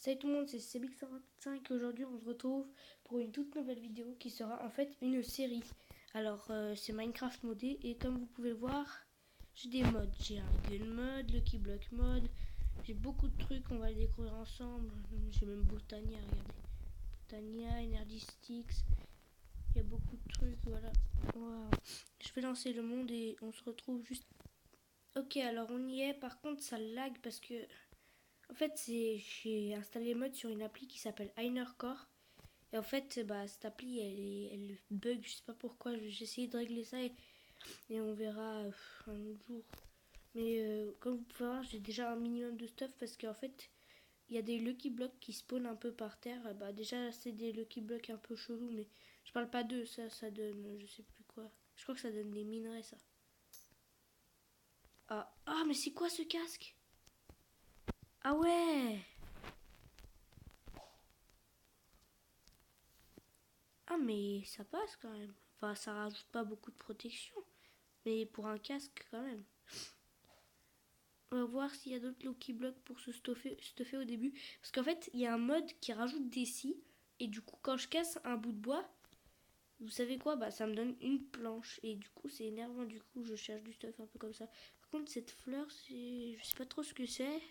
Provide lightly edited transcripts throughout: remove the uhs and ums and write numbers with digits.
Salut tout le monde, c'est Cbix45 et aujourd'hui on se retrouve pour une toute nouvelle vidéo qui sera en fait une série. Alors c'est Minecraft modé et comme vous pouvez voir, j'ai des mods. J'ai un gun mode, Lucky Block mode, j'ai beaucoup de trucs, on va les découvrir ensemble. J'ai même Botania, regardez. Botania, Energy Sticks, il y a beaucoup de trucs, voilà. Wow. Je vais lancer le monde et on se retrouve juste... Ok, alors on y est, par contre ça lag parce que... En fait, j'ai installé le mode sur une appli qui s'appelle Einercore. Et en fait, cette appli, elle bug, je sais pas pourquoi. J'ai essayé de régler ça et on verra un autre jour. Mais comme vous pouvez voir, j'ai déjà un minimum de stuff parce qu'en fait, il y a des Lucky Blocks qui spawnent un peu par terre. Déjà, c'est des Lucky Blocks un peu chelous, mais je parle pas d'eux. Ça donne, je sais plus quoi. Je crois que ça donne des minerais, ça. Ah, mais c'est quoi ce casque? Ah ouais! Ah mais ça passe quand même. Enfin ça rajoute pas beaucoup de protection. Mais pour un casque quand même. On va voir s'il y a d'autres Lucky Blocks pour se stuffer au début. Parce qu'en fait il y a un mode qui rajoute des scies. Et du coup quand je casse un bout de bois, vous savez quoi, ça me donne une planche. Et du coup c'est énervant, du coup je cherche du stuff un peu comme ça. Par contre cette fleur, je sais pas trop ce que c'est.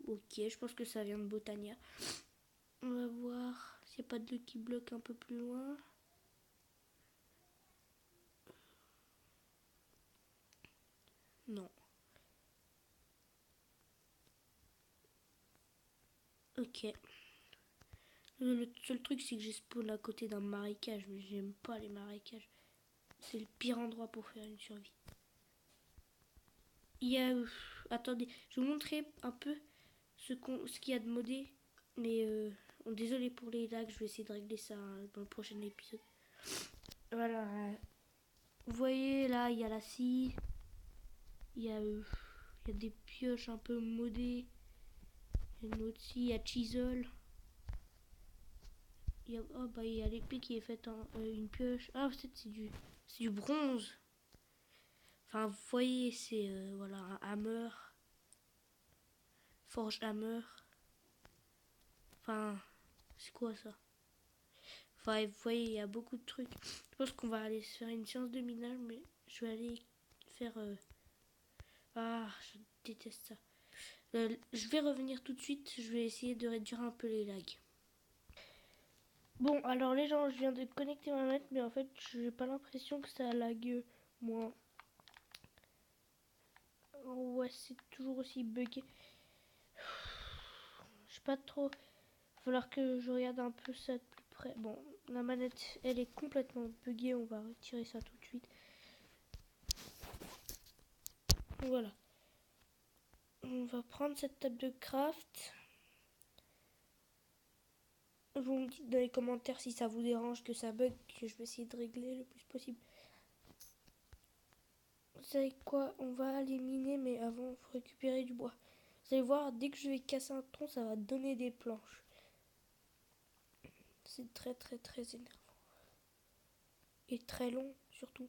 Ok, je pense que ça vient de Botania. On va voir s'il n'y a pas de Lucky Block un peu plus loin. Non. Ok. Le seul truc, c'est que j'ai spawn à côté d'un marécage, mais j'aime pas les marécages. C'est le pire endroit pour faire une survie. Il y a... attendez, je vais vous montrer un peu ce qu'il y a de modé. Mais désolé pour les lags, je vais essayer de régler ça dans le prochain épisode. Voilà. Vous voyez, là, il y a la scie. Il y a des pioches un peu modées. Il y a une autre scie, il y a chisel. Il y a l'épée qui est faite en une pioche. Ah, peut-être c'est du bronze. Enfin, vous voyez, c'est voilà, un hammer. Forge hammer. Enfin, c'est quoi ça? Enfin, vous voyez, il y a beaucoup de trucs. Je pense qu'on va aller se faire une séance de minage, mais je vais aller faire... Ah, je déteste ça. Je vais revenir tout de suite. Je vais essayer de réduire un peu les lags. Bon, alors les gens, je viens de connecter ma net, mais en fait, j'ai pas l'impression que ça lag moins. Ouais, c'est toujours aussi bugué. Je sais pas trop. Il va falloir que je regarde un peu ça de plus près. Bon, la manette, elle est complètement buggée. On va retirer ça tout de suite. Voilà. On va prendre cette table de craft. Vous me dites dans les commentaires si ça vous dérange que ça bug, que je vais essayer de régler le plus possible. Vous savez quoi? On va aller miner, mais avant, il faut récupérer du bois. Vous allez voir, dès que je vais casser un tronc, ça va donner des planches. C'est très très très énervant. Et très long, surtout.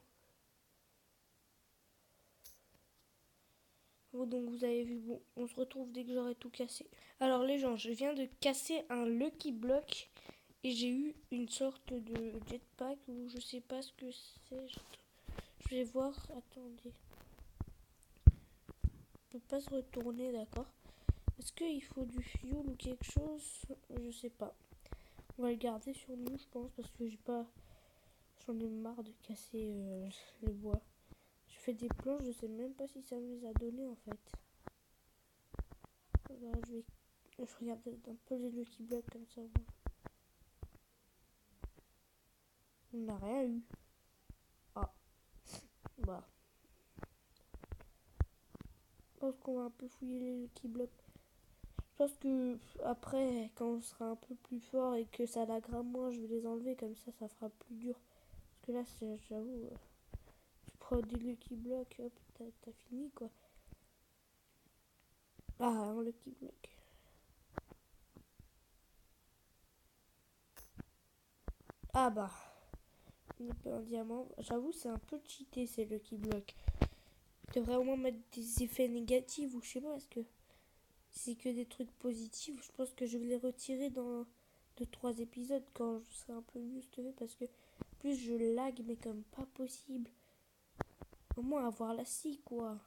Bon, donc vous avez vu, bon, on se retrouve dès que j'aurai tout cassé. Alors les gens, je viens de casser un Lucky Block et j'ai eu une sorte de jetpack ou je sais pas ce que c'est. Je vais voir, attendez. On peut pas se retourner, d'accord. Est-ce qu'il faut du fuel ou quelque chose? Je sais pas. On va le garder sur nous, je pense, parce que j'ai pas... J'en ai marre de casser le bois. Je fais des planches, je sais même pas si ça me les a donné en fait. Voilà, je regarde un peu les Lucky Blocks comme ça. On n'a rien eu. Ah, bah. Je pense qu'on va un peu fouiller les Lucky Blocks. Je pense que après, quand on sera un peu plus fort et que ça lagrera moins, je vais les enlever comme ça fera plus dur. Parce que là, j'avoue, tu prends des Lucky Blocks, hop, t'as fini quoi. Ah, un Lucky Block. Ah bah, une épée en diamant. J'avoue, c'est un peu cheaté ces Lucky Blocks. Tu devrais au moins mettre des effets négatifs ou je sais pas, parce que c'est que des trucs positifs. Je pense que je vais les retirer dans 2-3 épisodes quand je serai un peu mieux stuvé parce que plus je lag mais comme pas possible. Au moins avoir la scie quoi.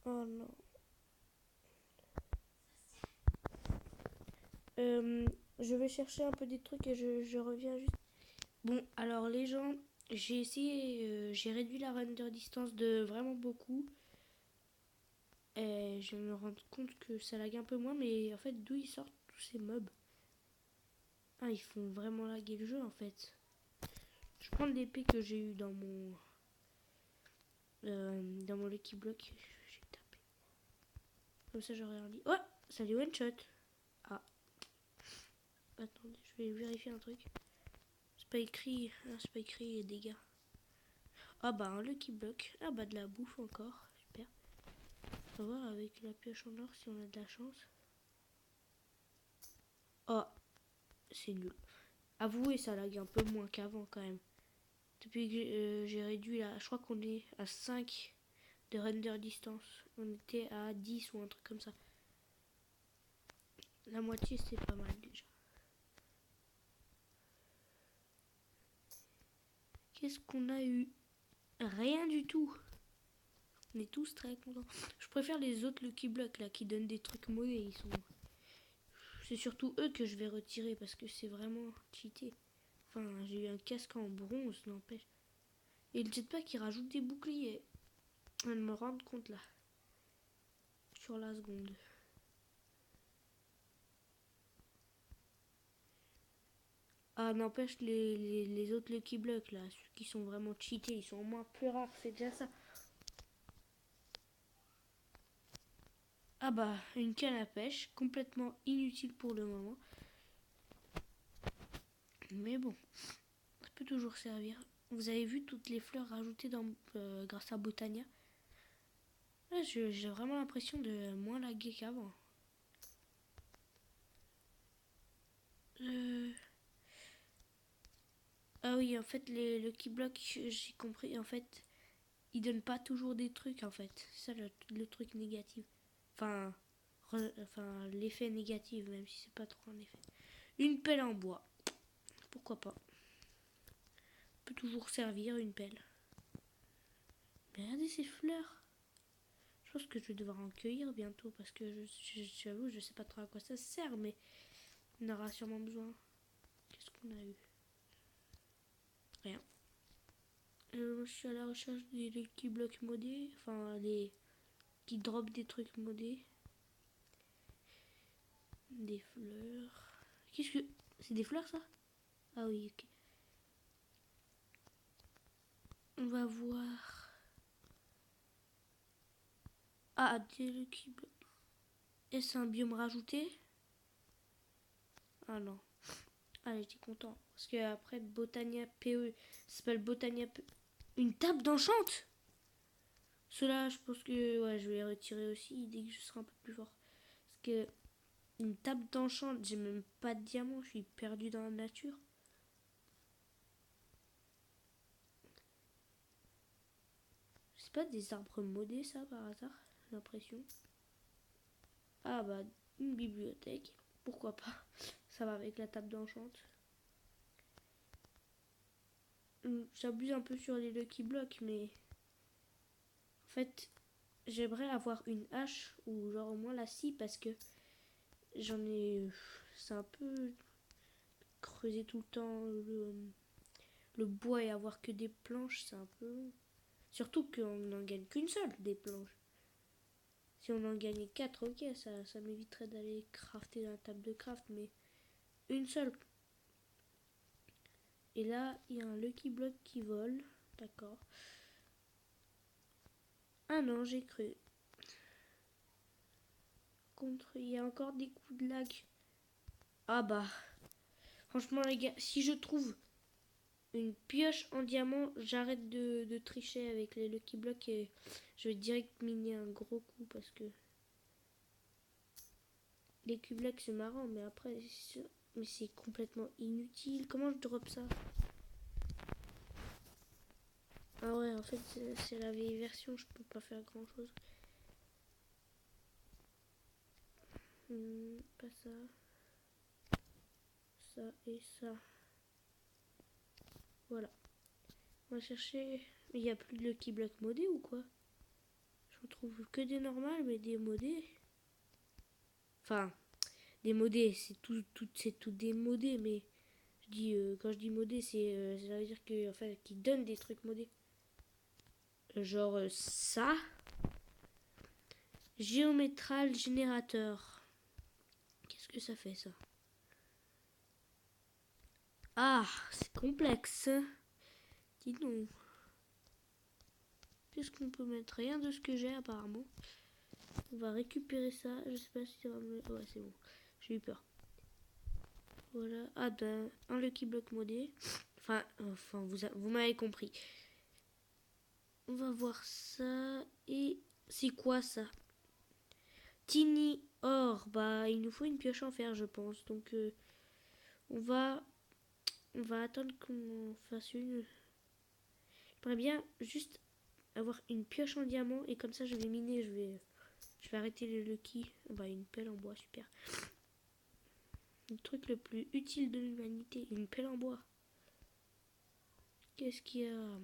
Oh non. Je vais chercher un peu des trucs et je reviens juste. Bon, alors les gens, j'ai essayé, j'ai réduit la render distance de vraiment beaucoup. Et je me rends compte que ça lag un peu moins, mais en fait, d'où ils sortent tous ces mobs? Ah, ils font vraiment laguer le jeu en fait. Je prends l'épée que j'ai eu dans mon Lucky Block. J'ai tapé. Comme ça, j'aurais rien dit. Oh, ça dit one shot. Ah, attendez, je vais vérifier un truc. C'est pas écrit dégâts. Ah bah un Lucky Block. Ah bah de la bouffe encore. Super. On va voir avec la pioche en or si on a de la chance. Oh, c'est nul. Avouez, ça lag un peu moins qu'avant quand même. Depuis que j'ai réduit là, je crois qu'on est à 5 de render distance. On était à 10 ou un truc comme ça. La moitié c'est pas mal déjà. Qu'est-ce qu'on a eu? Rien du tout. On est tous très contents. Je préfère les autres Lucky Blocks là qui donnent des trucs mauvais. C'est surtout eux que je vais retirer parce que c'est vraiment cheaté. Enfin, j'ai eu un casque en bronze, n'empêche. Et le jetpack qui rajoute des boucliers. Je viens de me rendre compte là. Sur la seconde. Ah, n'empêche, les autres Lucky Blocks, là, ceux qui sont vraiment cheatés, ils sont au moins plus rares, c'est déjà ça. Ah bah, une canne à pêche, complètement inutile pour le moment. Mais bon, ça peut toujours servir. Vous avez vu toutes les fleurs rajoutées grâce à Botania? Là, j'ai vraiment l'impression de moins laguer qu'avant. Ah oui, en fait, les Lucky Blocks, j'ai compris, en fait, ils donnent pas toujours des trucs, en fait. C'est ça le truc négatif. Enfin, l'effet négatif, même si c'est pas trop un effet. Une pelle en bois. Pourquoi pas? Peut toujours servir une pelle. Mais regardez ces fleurs. Je pense que je vais devoir en cueillir bientôt parce que j'avoue, je sais pas trop à quoi ça sert, mais on aura sûrement besoin. Qu'est-ce qu'on a eu? Rien. Je suis à la recherche des Lucky Blocks modés. Enfin, les qui drop des trucs modés. Des fleurs. Qu'est-ce que. C'est des fleurs ça? Ah oui, ok. On va voir. Ah, des Lucky Blocks. Est-ce un biome rajouté? Ah non. Allez, j'étais content. Parce que après, Botania PE, ça s'appelle Botania PE. Une table d'enchante. Cela, je pense que ouais, je vais les retirer aussi dès que je serai un peu plus fort. Parce que une table d'enchante, j'ai même pas de diamant, je suis perdu dans la nature. C'est pas des arbres modés ça par hasard, j'ai l'impression. Ah bah, une bibliothèque, pourquoi pas. Ça va avec la table d'enchante. J'abuse un peu sur les Lucky Blocks, mais en fait, j'aimerais avoir une hache ou genre au moins la scie parce que j'en ai. C'est un peu creuser tout le temps le bois et avoir que des planches, c'est un peu. Surtout qu'on n'en gagne qu'une seule des planches. Si on en gagnait 4, ok, ça m'éviterait d'aller crafter dans la table de craft, mais une seule. Et là, il y a un Lucky Block qui vole. D'accord. Ah non, j'ai cru. Il y a encore des coups de lag. Ah bah, franchement les gars, si je trouve une pioche en diamant, j'arrête de tricher avec les Lucky Blocks et je vais direct miner un gros coup parce que les Lucky Blocks c'est marrant, mais après, mais c'est complètement inutile. Comment je drop ça? Ah ouais, en fait, c'est la vieille version, je peux pas faire grand chose. Pas ça. Ça et ça. Voilà. On va chercher. Il n'y a plus de Lucky Block modé ou quoi? Je trouve que des normales, mais des modés. Enfin, des modés, c'est tout des modés, mais je dis, quand je dis modé, ça veut dire que, enfin, qu'ils donnent des trucs modés. Genre ça. Géométral générateur. Qu'est-ce que ça fait ça? Ah, c'est complexe. Dis donc. Qu'est-ce qu'on peut mettre? Rien de ce que j'ai apparemment. On va récupérer ça. Je sais pas si ça va me... Ouais, c'est bon. J'ai eu peur. Voilà. Ah ben, un Lucky Block modé. Enfin vous m'avez compris. On va voir ça. Et c'est quoi ça? Tiny Or. Bah, il nous faut une pioche en fer, je pense. Donc, on va attendre qu'on fasse une. J'aimerais bien juste avoir une pioche en diamant. Et comme ça, je vais miner. Je vais arrêter le Lucky. Bah, une pelle en bois, super. Le truc le plus utile de l'humanité. Une pelle en bois. Qu'est-ce qu'il y a?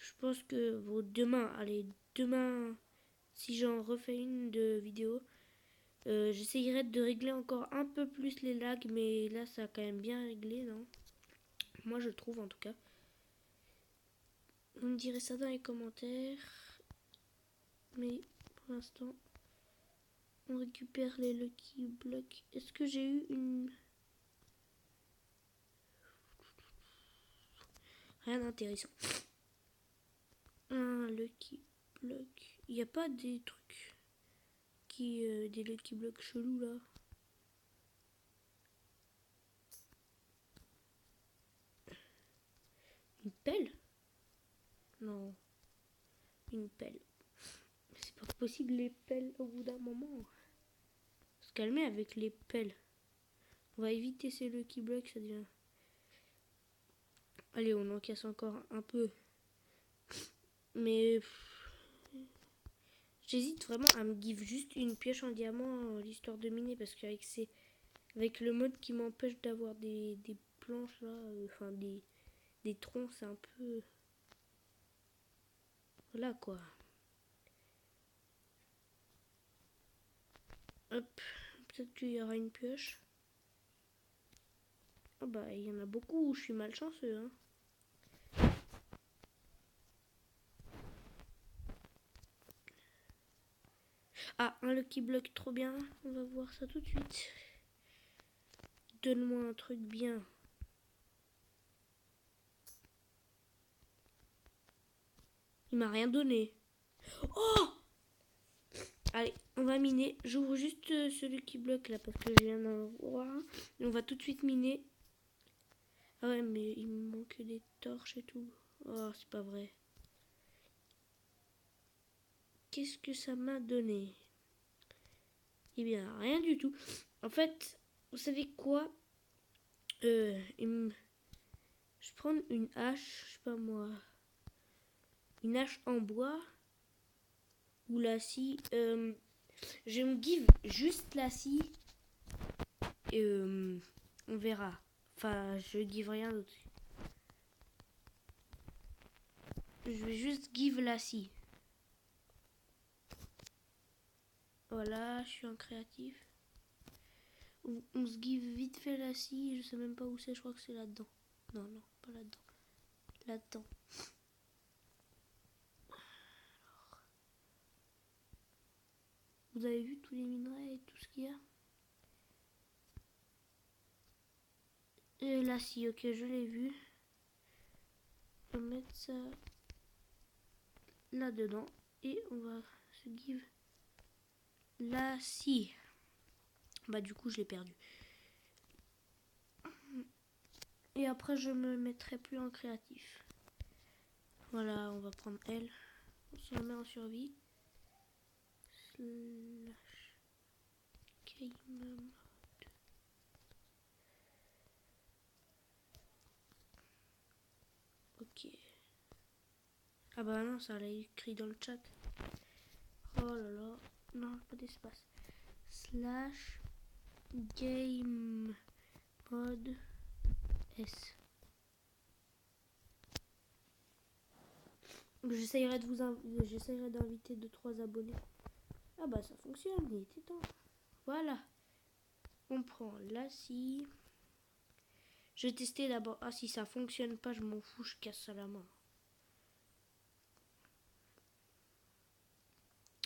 Je pense que bon, demain, si j'en refais une de vidéo, j'essayerai de régler encore un peu plus les lags, mais là ça a quand même bien réglé, non? Moi je trouve en tout cas. Vous me direz ça dans les commentaires. Mais pour l'instant, on récupère les Lucky Blocks. Est-ce que j'ai eu une... Rien d'intéressant. Un Lucky Block. Il n'y a pas des trucs des Lucky Blocks chelous là? Une pelle? Non. Une pelle. C'est pas possible les pelles au bout d'un moment. Se calmer avec les pelles. On va éviter ces Lucky Blocks, ça devient... Allez, on en casse encore un peu. Mais... J'hésite vraiment à me give juste une pioche en diamant, l'histoire de miner, parce qu'avec avec le mode qui m'empêche d'avoir des planches là, enfin des troncs, c'est un peu... Voilà quoi. Hop, peut-être qu'il y aura une pioche. Ah bah il y en a beaucoup, je suis malchanceux hein. Ah, un Lucky Block trop bien, on va voir ça tout de suite. Donne-moi un truc bien. Il m'a rien donné. Oh! Allez, on va miner. J'ouvre juste ce Lucky Block là parce que je viens d'en voir un. Et on va tout de suite miner. Ah ouais, mais il me manque des torches et tout. Oh, c'est pas vrai. Qu'est-ce que ça m'a donné? Eh bien, rien du tout. En fait, vous savez quoi? Je prends une hache, je sais pas moi. Une hache en bois. Ou la scie. Je me give juste la scie. Et on verra. Enfin, je give rien d'autre. Je vais juste give la scie. Voilà, je suis en créatif. On se give vite fait la scie. Je sais même pas où c'est, je crois que c'est là-dedans. Non, non, pas là-dedans. Là-dedans. Alors, vous avez vu tous les minerais et tout ce qu'il y a? Et la scie, ok, je l'ai vu. On va mettre ça là-dedans. Et on va se give la scie. Bah du coup, je l'ai perdu. Et après, je me mettrai plus en créatif. Voilà, on va prendre elle. On se met en survie. Slash game mode. Ah bah non, ça l'a écrit dans le chat. Oh là là. Non, pas d'espace. Slash game mode S. J'essayerai d'inviter 2-3 abonnés. Ah bah ça fonctionne, il était temps. Voilà. On prend la scie. Je vais tester d'abord. Ah, si ça fonctionne pas, je m'en fous, je casse ça la main.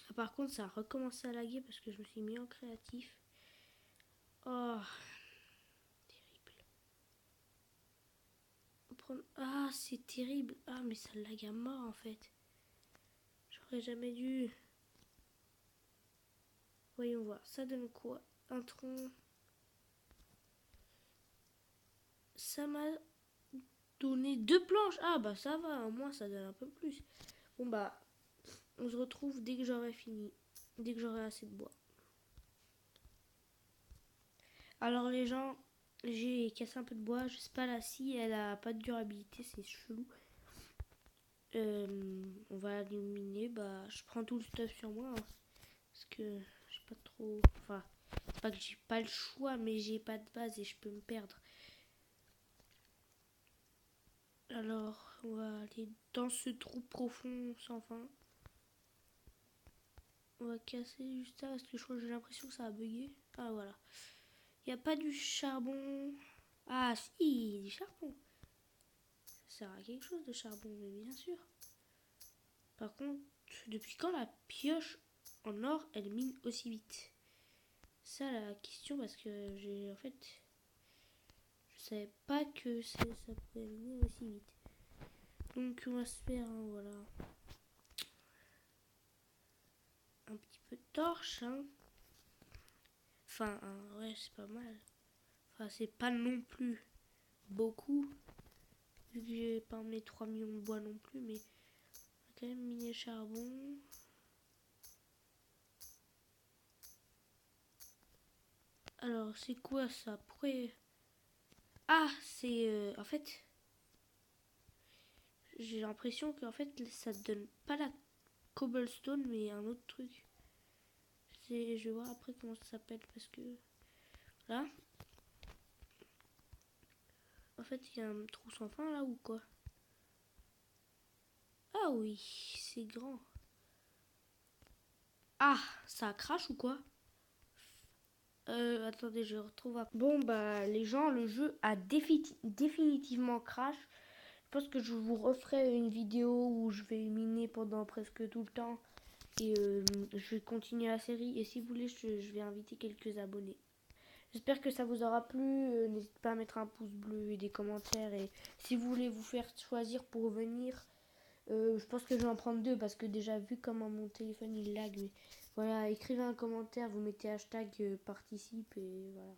Ah, par contre, ça a recommencé à laguer parce que je me suis mis en créatif. Oh, terrible. Ah, c'est terrible. Ah, mais ça lag à mort en fait. J'aurais jamais dû. Voyons voir. Ça donne quoi? Un tronc. Ça m'a donné 2 planches. Ah, bah ça va. Au moins, ça donne un peu plus. Bon, bah, on se retrouve dès que j'aurai fini. Dès que j'aurai assez de bois. Alors les gens, j'ai cassé un peu de bois. Je sais pas, la scie, elle a pas de durabilité, c'est chelou. On va l'illuminer. Bah, je prends tout le stuff sur moi. Hein, parce que j'ai pas trop. Enfin, c'est pas que j'ai pas le choix, mais j'ai pas de base et je peux me perdre. Alors, on va aller dans ce trou profond sans fin. On va casser juste ça parce que j'ai l'impression que ça a bugué. Ah, voilà. Il n'y a pas du charbon. Ah, si, du charbon. Ça sert à quelque chose de charbon, mais bien sûr. Par contre, depuis quand la pioche en or, elle mine aussi vite? Ça la question parce que j'ai en fait, je savais pas que ça pouvait miner aussi vite. Donc on va se faire voilà, un petit peu de torche. Hein. Enfin, ouais, c'est pas mal. Enfin, c'est pas non plus beaucoup. Vu que j'ai pas emmené 3 millions de bois non plus, mais on va quand même miner charbon. Alors, c'est quoi ça? Pourquoi... Ah, c'est... en fait... J'ai l'impression qu'en fait, ça donne pas la cobblestone, mais un autre truc. Je vais voir après comment ça s'appelle, parce que... Là... En fait, il y a un trou sans fin, là, ou quoi? Ah oui, c'est grand. Ah, ça crache ou quoi? Attendez, je retrouve. Bon, bah, les gens, le jeu a définitivement crash. Je pense que je vous referai une vidéo où je vais miner pendant presque tout le temps. Et je vais continuer la série. Et si vous voulez, je vais inviter quelques abonnés. J'espère que ça vous aura plu. N'hésitez pas à mettre un pouce bleu et des commentaires. Et si vous voulez vous faire choisir pour venir, je pense que je vais en prendre 2 parce que déjà vu comment mon téléphone il lag. Mais voilà, écrivez un commentaire, vous mettez hashtag participe et voilà.